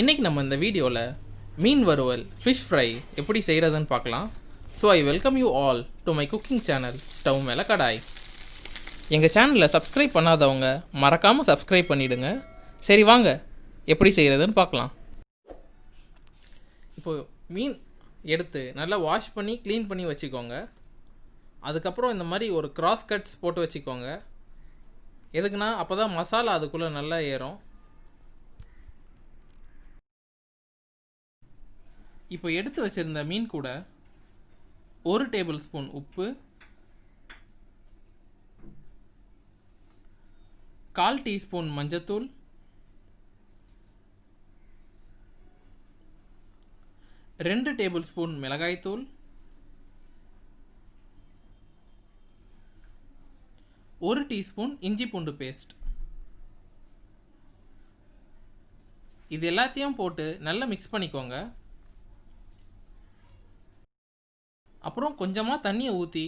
இன்றைக்கி நம்ம இந்த வீடியோவில் மீன் வறுவல் ஃபிஷ் ஃப்ரை எப்படி செய்கிறதுன்னு பார்க்கலாம். So I welcome you all to my cooking channel stove மேலே கடாய். எங்கள் சேனலில் சப்ஸ்கிரைப் பண்ணாதவங்க மறக்காமல் சப்ஸ்கிரைப் பண்ணிவிடுங்க. சரி வாங்க எப்படி செய்கிறதுன்னு பார்க்கலாம். இப்போது மீன் எடுத்து நல்லா வாஷ் பண்ணி க்ளீன் பண்ணி வச்சுக்கோங்க. அதுக்கப்புறம் இந்த மாதிரி ஒரு கிராஸ் கட்ஸ் போட்டு வச்சுக்கோங்க. எதுக்குன்னா அப்போ தான் மசாலா அதுக்குள்ளே நல்லா ஏறும். இப்போ எடுத்து வச்சுருந்த மீன் கூட 1 டேபிள் ஸ்பூன் உப்பு, 1/4 டீஸ்பூன் மஞ்சத்தூள், 2 டேபிள் ஸ்பூன் மிளகாய்த்தூள், 1 டீஸ்பூன் இஞ்சி பூண்டு பேஸ்ட், இது எல்லாத்தையும் போட்டு நல்லா மிக்ஸ் பண்ணிக்கோங்க. அப்புறம் கொஞ்சமாக தண்ணியை ஊற்றி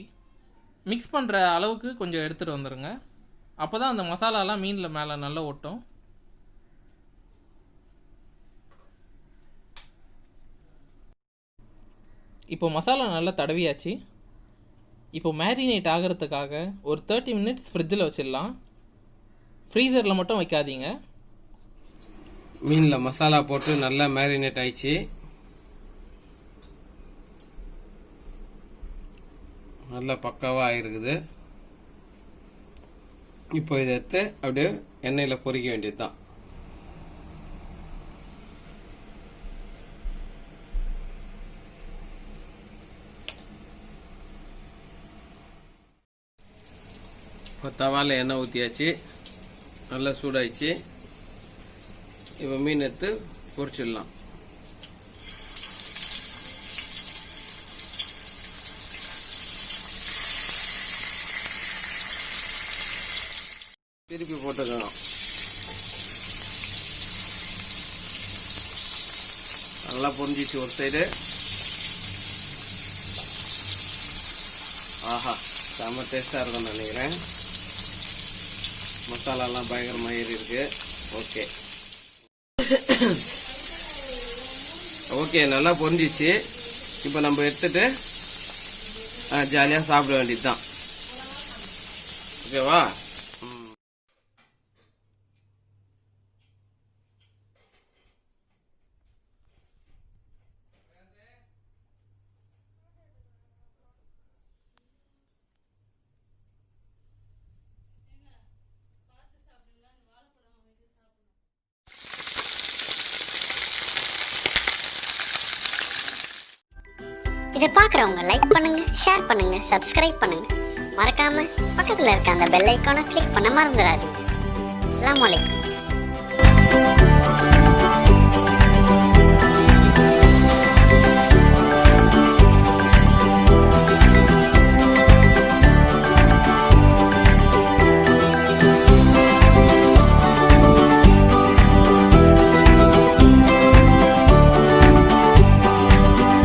மிக்ஸ் பண்ணுற அளவுக்கு கொஞ்சம் எடுத்துகிட்டு வந்துடுங்க. அப்போ தான் அந்த மசாலாலாம் மீனில் மேலே நல்லா ஒட்டும். இப்போ மசாலா நல்லா தடவியாச்சு. இப்போ மேரினேட் ஆகிறதுக்காக ஒரு 30 மினிட்ஸ் ஃப்ரிட்ஜில் வச்சிடலாம். ஃப்ரீசரில் மட்டும் வைக்காதீங்க. மீனில் மசாலா போட்டு நல்லா மேரினேட் ஆயிடுச்சு. நல்லா பக்காவாக ஆகிருக்குது. இப்போ இதை எடுத்து அப்படியே எண்ணெயில் பொரிக்க வேண்டியது தான். இப்போ தவாவில் எண்ணெய் ஊற்றியாச்சு, நல்லா சூடாயிடுச்சு. இப்போ மீன் எடுத்து பொரிச்சிடலாம். திருப்பி போட்டுக்கணும். நல்லா பொரிஞ்சிச்சு ஒரு சைடு. ஆஹா, செம்ம டேஸ்டாக இருக்கும்னு நினைக்கிறேன். மசாலாலாம் பயங்கரமாக ஏறி இருக்கு. ஓகே ஓகே, நல்லா பொரிஞ்சிச்சு. இப்போ நம்ம எடுத்துட்டு ஜாலியாக சாப்பிட வேண்டியது தான். ஓகேவா? இதை பார்க்குறவங்க லைக் பண்ணுங்க, ஷேர் பண்ணுங்க, சப்ஸ்கிரைப் பண்ணுங்க. மறக்காம பக்கத்தில் இருக்க அந்த பெல் ஐக்கானை கிளிக் பண்ண மறந்துடாதீங்க. அஸ்ஸலாமு அலைக்கும்.